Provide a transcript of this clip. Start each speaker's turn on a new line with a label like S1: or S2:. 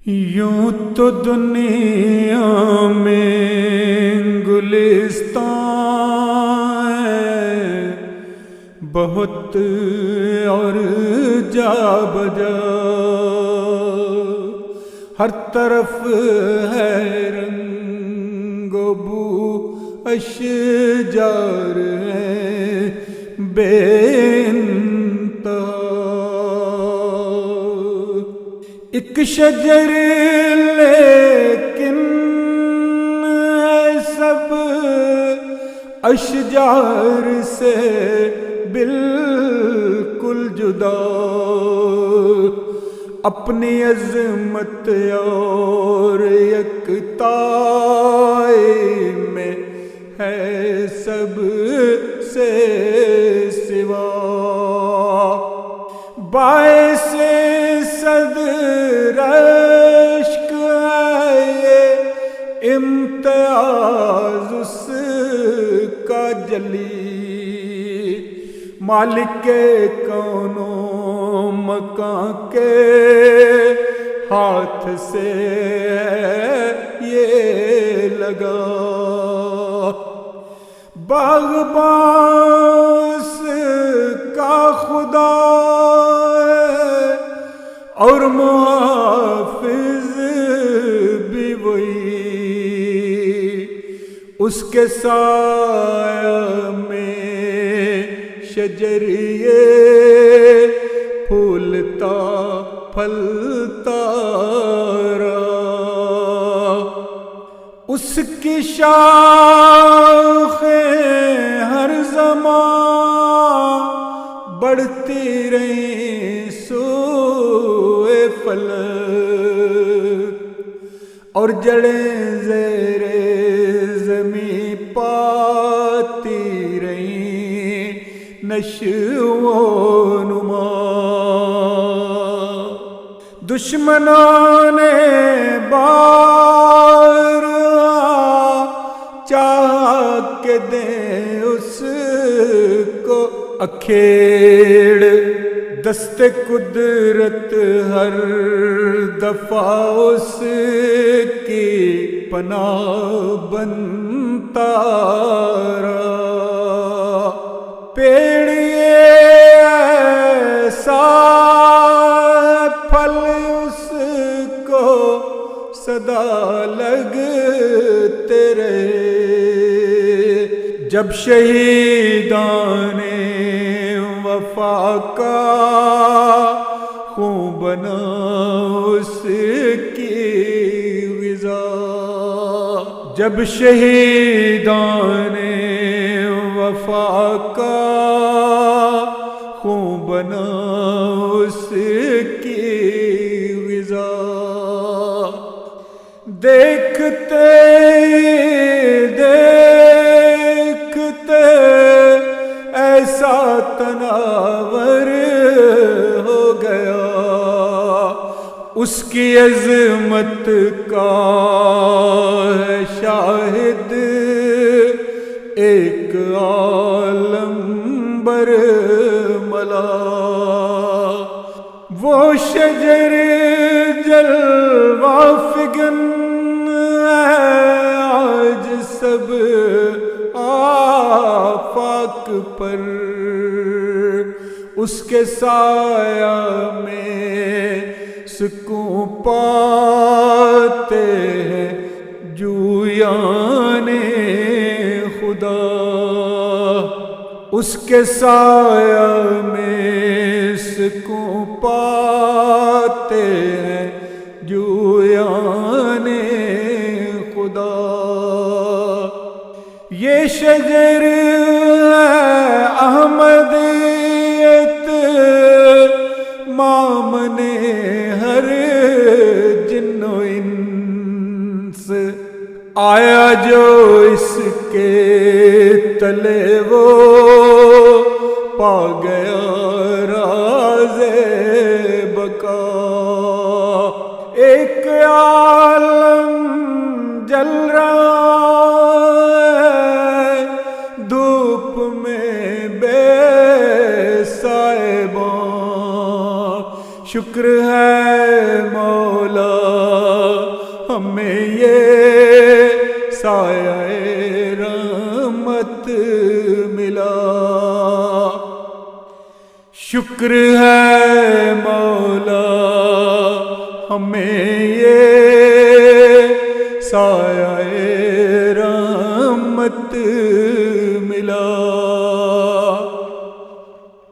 S1: یوں تو دنیا میں گلستان ہے بہت اور جا بجا، ہر طرف ہے رنگ و بو، اشجار ہیں بے انتہا۔ ایک شجر لیکن ہے سب اشجار سے بالکل جدا، اپنی عظمت اور یکتائی میں ہے سب سے سوا، باعث صدر اشک ہے یہ امتیاز اس کا جلی، مالک کون و مکان کے ہاتھ سے یہ لگا، باغبان کا خدا اور محافظ بھی وہی، اس کے سایہ میں شجر یہ پھولتا پھلتا رہا، اس کی شاخیں ہر زمان بڑھتی رہیں سوئے فلک، اور جڑیں زیر زمیں پاتی رہیں نشو و نما، دشمنوں نے بار چاہ کے دیں اس کو اکھیڑ، دست قدرت ہر دفعہ اس کی پناہ بنتا رہا، پیڑ یہ ایسا پھل اس کو صدا لگتے رہے، جب شہیدان وفا کا خون بنا اس کی غذا، جب شہیدان وفا کا خون بنا اس کی غذا، دیکھتے دیکھتے ایسا تناور ہو گیا، اس کی عظمت کا ہے شاہد ایک عالم برملا، وہ شجر جلوہ فگن ہے آج سب آفاق پر، اس کے سایہ میں سکون پاتے ہیں جویان خدا، اس کے سایہ میں سکون پاتے ہیں جویان خدا، یہ شجر احمدیت مامنے ہر جن و انس، آیا جو اس کے تلے وہ پا گیا راز بقا، ایک عالم جل رہا ہے دھوپ میں بے سائبان، شکر ہے مولا ہمیں یہ سایہ رحمت ملا۔ شکر ہے مولا ہمیں یہ سایہ رحمت ملا۔